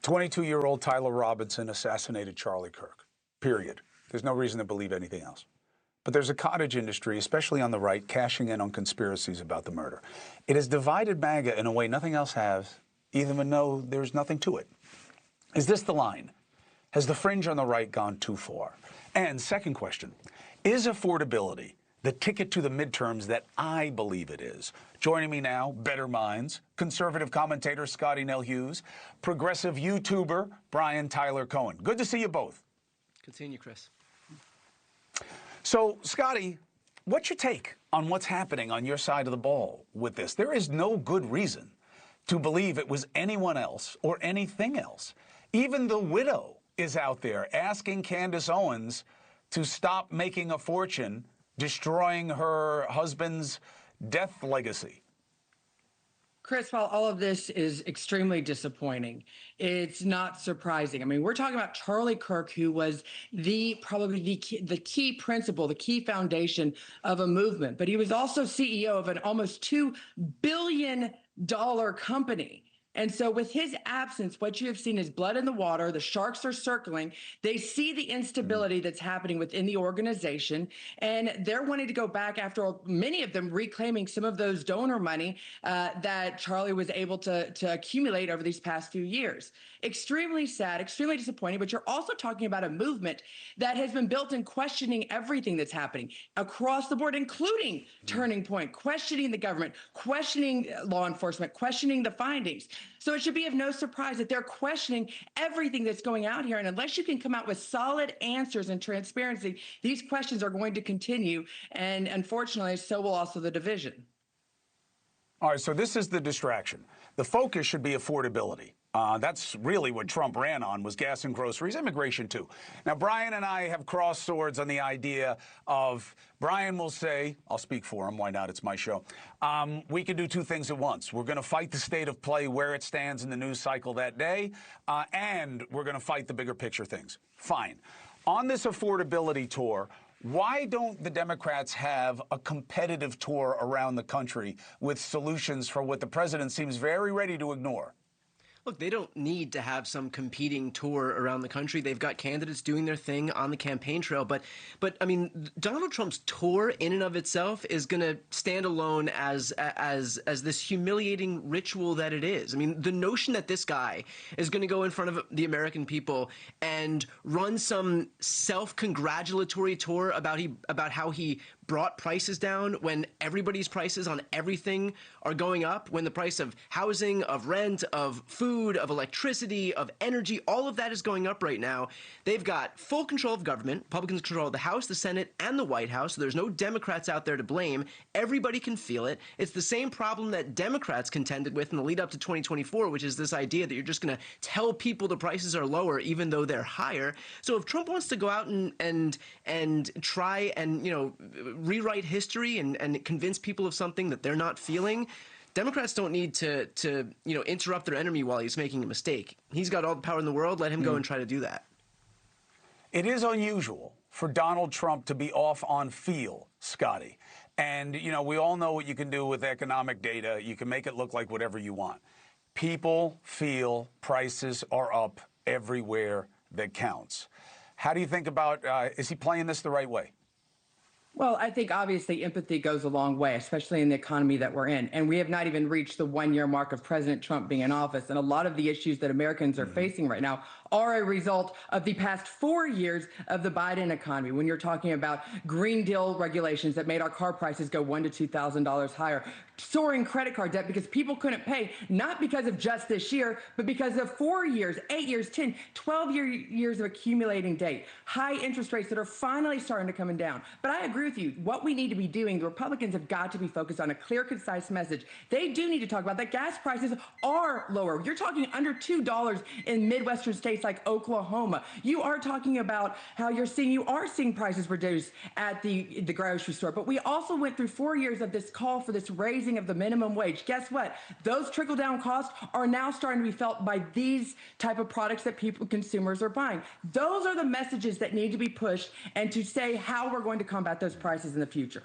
22-year-old Tyler Robinson assassinated Charlie Kirk. Period. There's no reason to believe anything else. But there's a cottage industry, especially on the right, cashing in on conspiracies about the murder. It has divided MAGA in a way nothing else has, even though there's nothing to it. Is this the line? Has the fringe on the right gone too far? And second question, is affordability the ticket to the midterms that I believe it is? Joining me now, better minds, conservative commentator Scottie Nell Hughes, progressive YouTuber Brian Tyler Cohen. Good to see you both. Continue, Chris. So, Scottie, what's your take on what's happening on your side of the ball with this? There is no good reason to believe it was anyone else or anything else. Even the widow is out there asking Candace Owens to stop making a fortune, destroying her husband's death legacy. Chris, while all of this is extremely disappointing, it's not surprising. I mean, we're talking about Charlie Kirk, who was probably the key principle, the key foundation of a movement. But he was also CEO of an almost $2 billion company. And so with his absence, what you have seen is blood in the water. The sharks are circling. They see the instability that's happening within the organization, and they're wanting to go back after many of them reclaiming some of those donor money that Charlie was able to accumulate over these past few years. Extremely sad, extremely disappointing, but you're also talking about a movement that has been built in questioning everything that's happening across the board, including Turning Point, questioning the government, questioning law enforcement, questioning the findings. So it should be of no surprise that they're questioning everything that's going out here. And unless you can come out with solid answers and transparency, these questions are going to continue. And unfortunately, so will also the division. All right, so this is the distraction. The focus should be affordability. That's really what Trump ran on, was gas and groceries, immigration too. Now, Brian and I have crossed swords on the idea of, Brian will say, I'll speak for him, why not, it's my show, we can do two things at once. We're going to fight the state of play where it stands in the news cycle that day, and we're going to fight the bigger picture things. Fine. On this affordability tour, why don't the Democrats have a competitive tour around the country with solutions for what the president seems very ready to ignore? Look, they don't need to have some competing tour around the country. They've got candidates doing their thing on the campaign trail. But I mean, Donald Trump's tour in and of itself is going to stand alone as this humiliating ritual that it is. I mean, the notion that this guy is going to go in front of the American people and run some self-congratulatory tour about how he brought prices down when everybody's prices on everything are going up, when the price of housing, of rent, of food, of electricity, of energy, all of that is going up right now. They've got full control of government. Republicans control the House, the Senate, and the White House, so there's no Democrats out there to blame. Everybody can feel it. It's the same problem that Democrats contended with in the lead up to 2024, which is this idea that you're just going to tell people the prices are lower even though they're higher. So if Trump wants to go out and try and, you know, rewrite history and convince people of something that they're not feeling, Democrats don't need to interrupt their enemy while he's making a mistake. He's got all the power in the world. Let him go and try to do that. It is unusual for Donald Trump to be off on feel, Scottie. And, you know, we all know what you can do with economic data. You can make it look like whatever you want. People feel prices are up everywhere that counts. How do you think about, is he playing this the right way? Well, I think obviously empathy goes a long way, especially in the economy that we're in. And we have not even reached the one-year mark of President Trump being in office. And a lot of the issues that Americans are facing right now are a result of the past 4 years of the Biden economy. When you're talking about Green Deal regulations that made our car prices go $1,000 to $2,000 higher, soaring credit card debt because people couldn't pay, not because of just this year, but because of 4 years, 8 years, 10, 12 years of accumulating debt, high interest rates that are finally starting to come down. But I agree with you. What we need to be doing, the Republicans have got to be focused on a clear, concise message. They do need to talk about that gas prices are lower. You're talking under $2 in Midwestern states like Oklahoma. You are talking about how you are seeing prices reduced at the grocery store. But we also went through 4 years of this call for this raising of the minimum wage. Guess what? Those trickle-down costs are now starting to be felt by these type of products that consumers are buying. Those are the messages that need to be pushed and to say how we're going to combat those prices in the future.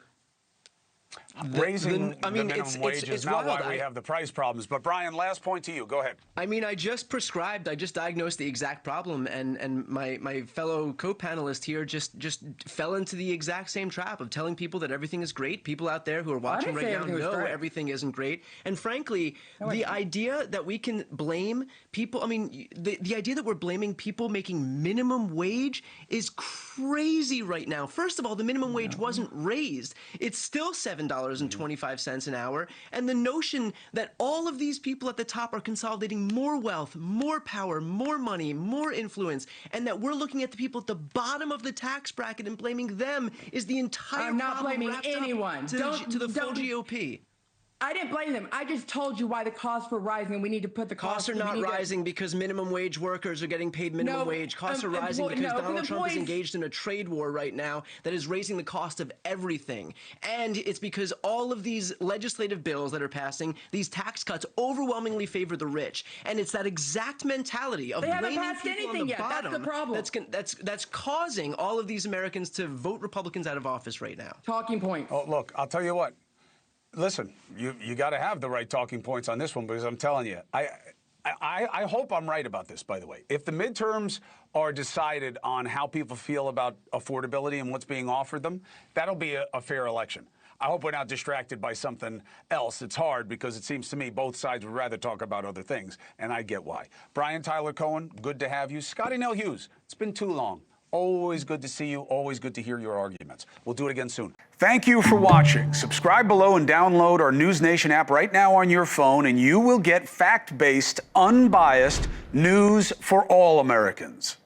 raising I mean, the minimum wage it's is not wild. why we have the price problems. But Brian, last point to you. Go ahead. I mean, I just diagnosed the exact problem, and my fellow co-panelist here just fell into the exact same trap of telling people that everything is great. People out there who are watching right now know everything isn't great. And frankly, the idea that we can blame people, I mean, the idea that we're blaming people making minimum wage is crazy right now. First of all, the minimum wage wasn't raised. It's still $7.25 an hour. And the notion that all of these people at the top are consolidating more wealth, more power, more money, more influence, and that we're looking at the people at the bottom of the tax bracket and blaming them is the entire I'm not problem blaming anyone. to the full GOP. I didn't blame them. I just told you why the costs were rising, and we need to put the costs are not rising because minimum wage workers are getting paid minimum wage. Costs are rising because Donald Trump is engaged in a trade war right now that is raising the cost of everything. And it's because all of these legislative bills that are passing, these tax cuts overwhelmingly favor the rich. And it's that exact mentality of blaming people on the bottom that's the problem. That's causing all of these Americans to vote Republicans out of office right now. Talking points. Oh, look, I'll tell you what. Listen, you got to have the right talking points on this one, because I'm telling you, I hope I'm right about this, by the way. If the midterms are decided on how people feel about affordability and what's being offered them, that'll be a fair election. I hope we're not distracted by something else. It's hard because it seems to me both sides would rather talk about other things, and I get why. Brian Tyler Cohen, good to have you. Scottie Nell Hughes, it's been too long. Always good to see you. Always good to hear your arguments. We'll do it again soon. Thank you for watching. Subscribe below and download our NewsNation app right now on your phone, and you will get fact-based, unbiased news for all Americans.